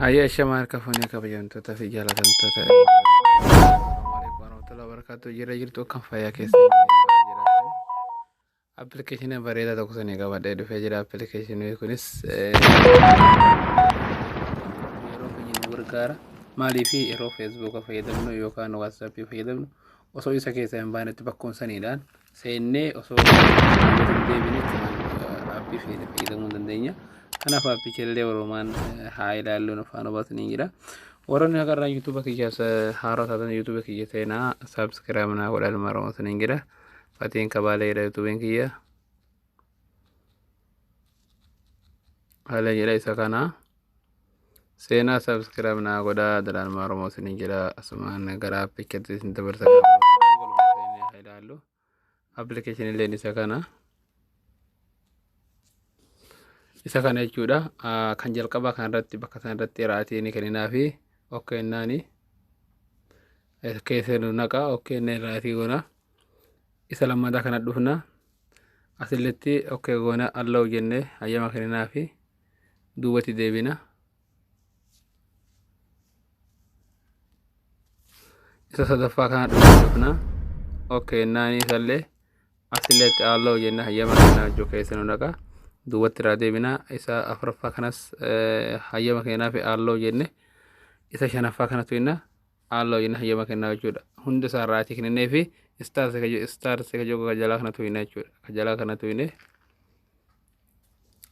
Ayya shamaan kafanee kabajamtoota fi jaalatamtoota Assalamu alaikum warahmatullahi wabarakatuh. Jira jirtu kan fayyaa keessanii jiraatan appilikeeshinii bareedaa tokko sanii qabadhee dhufee jira. Appilikeeshinii kunis yeroo fayyadu gargaara. Maaliif yeroo feesbuuka fayyadamnu yookaan waatsaappii fayyadamnu osoo isa keessa hin baanetti bakkoon saniidhaan seennee osoo deebinetti aappii fayyadamuu dandeenya. Kanaaf appiichillee walumaan haa ilaalluun afaan obaasanii jira. Warroonni agarraa yuutuuba kiyyaas haaroo taatan yuutuuba kiyya seenaa saabskiraayib naa godhaa ilma oromoosanii jira. Fatiin kabaaleedha yuutuubiin kiyya. Haala jedha isa kana seenaa saabskiraayib naa godhaa dhala ilma oromoosanii jira. Asumaan gara appiichatti isin dabarsa haa ilaallu. Appilikeeshinilleen isa kana. Isa kana jechuudha kan jalqabaa kan irratti bakka san irratti raatiin kenninaa fi okkennaani keessanuu naqa okkenne raatii goona isa lammataa kana dhufna asilletti okkee goona allahu jenne hayyama kenninaa fi duubatti deebina isa sadaffaa kana dhufna okkennaani isallee asilletti allahu jenne hayyama kenninaa jechuu keessanuu naqa duubatti irraa deebina isa afuraffaa kanas hayyama kennaa fi aalloo jenne isa shanaffaa kanatu inna aalloo jenne hayyama kennaa jechuudha. Hundi isaa raatii kennee fi istaarsi kajogo kajalaa kanatu inna jechuudha. Kajalaa kanatu inne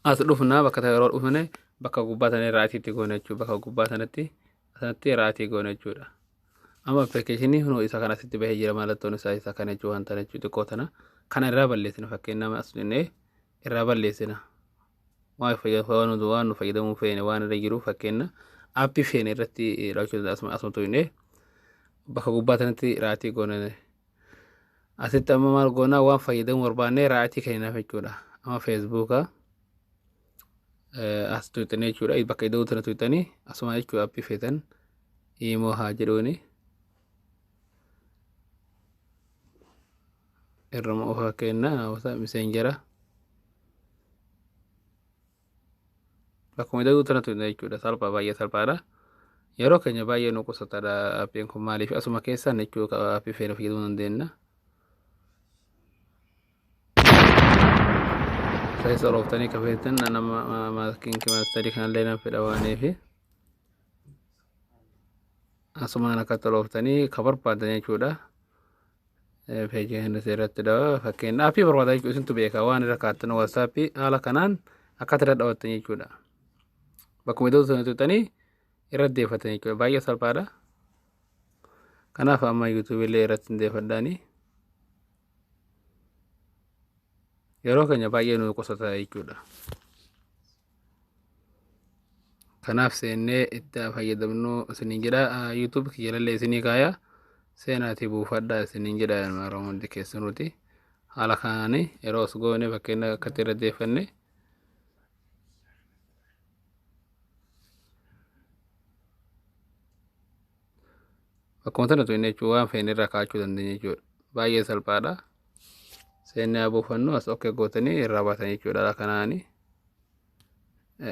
as dhufna bakka yeroo dhufne bakka gubbaa sanee raatiitti goone jechuudha. Bakka gubbaa sanatti raatii goone jechuudha. Amma appilikeeshinii hunoo isa kanatti bahee jira mallattoon isaa isa kana jechuudha wanta jechuudha xiqqoo tana kana irraa balleessina fakkeenyaaf as dhufnee irraa balleessina waan nu fayyadamuu feene waan irra jiru fakkeenya aappii feene irratti raawwachuudhaan asumatu inni bakka gubbaa sanatti raatii goone asitti amma maal goonaa waan fayyadamuu barbaanne raatii kenninaaf jechuudha. Amma feesbuuka as tuuxanii jechuudha bakka iddoo tana tuuxanii asuma jechuudha aappii feetan imoo haa jedhuuni irrama ofaa kenna namoota miseenjara bakkuma iddoo tana tuuxanii jechuudha salphaa baay'ee salphaadha. Yeroo keenya baay'ee nu qusataadha aappiin kun maaliif asuma keessaan jechuudha aappii feene fayyadamuu dandeenya. Saya soroftanii kafeetan nama maaskiinki maastarii kanallee nan fedha waaneefi asumaan akka tolooftanii ka barbaadan jechuudha. Peejii hin irratti dha fakkeenya aappii barbaadan jechuudha isintu beeka waan irra kaattan waatsaappii haala kanaan akkatti irra dhawattan jechuudha. Bakkuma iddoo sana tuuxanii irra deeffatan jechuudha baay'ee salphaadha. Kanaaf amma yuutuubillee irratti hin deeffadhaanii. Yeroo keenya baay'ee nu qusata jechuudha. Kanaaf seennee itti fayyadamnu isiniin jedha yuutuub kiyyalallee isinii kaaya seenaatii buufadhaa isiniin jedha oromoon keessunuti haala kanaanii yeroo as goone fakkeenya akkatti irra deeffanne bakkuma tana tuuxne jechuudha waan feene irraa kaachuu dandeenya jechuudha baay'ee salphaadha. Seennee abuufannu as okkee gootanii irraa baatan jechuudha kanaani.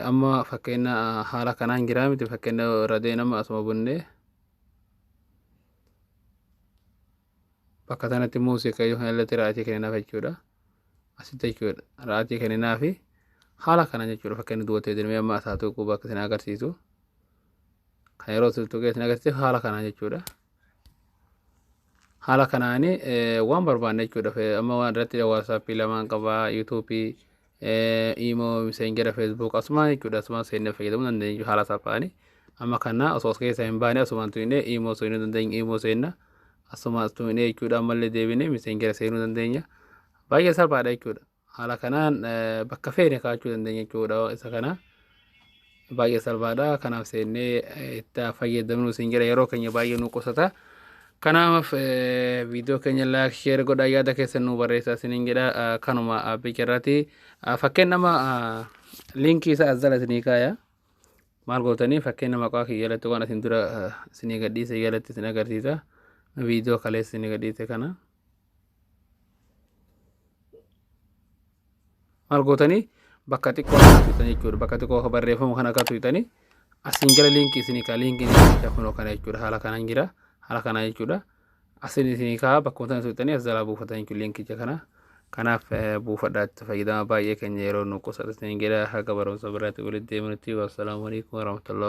Amma fakkeenya haala kanaan jiraa miti fakkeenya irra deemama asuma bunnee bakka sanatti muuziqaa yoo kanallee raatii kenninaaf jechuudha. Asitti jechuudha raatii kenninaaf haala kanaan jechuudha fakkeenya duwwatee deemee amma asaatu qubaa akka isin agarsiisu kan yeroo tuqee isin agarsiisu haala kanaan jechuudha. Haala kanaani waan barbaanne jechuudha amma waan irratti waatsaappii lamaan qabaa yuutuubii imoo miseenjara feesbuuk asuma jechuudha asuma seennee fayyadamuu dandeenya haala salphaani. Amma kana osoo as keessa hin baane asumaan tuuxnee imoo seenuu dandeenya imoo seenna asuma tuuxnee jechuudha ammallee deebinee miseenjara seenuu dandeenya baay'ee salphaadha jechuudha. Haala kanaan bakka feene kaachuu dandeenya jechuudha isa kana baay'ee salphaadha. Kanaaf seennee itti fayyadamnu isin jedha yeroo keenya baay'ee nu qusata. Kanaaf viidiyoo keenya laayik sheer godhaa yaada keessan nu barreessaa isiniin jedha kanuma aappii irratti fakkeenya nama liinkii isaa as jala isinii kaaya maal gootanii fakkeenya maqaa kiyya jalatti waan isin dura isinii gadhiise jalatti isin agarsiisa viidiyoo kaleessa isinii gadhiise kana maal gootanii bakka xiqqoo kana tuuxanii jechuudha bakka xiqqoo barreeffamu kana akka tuuxanii asin gara linki isinii ka linkiin isinii kunoo kana jechuudha haala kanaan jira haala kanaa jechuudha asin isinii ka bakka tan suutanii as jalaa buufatan jechuudha linkicha kana kanaaf buufadhaatti fayyadama baay'ee keenya yeroo nu qusatan jedha haga barumsa biraatti walitti deemnutti wassalamu alaikum warahmatullahi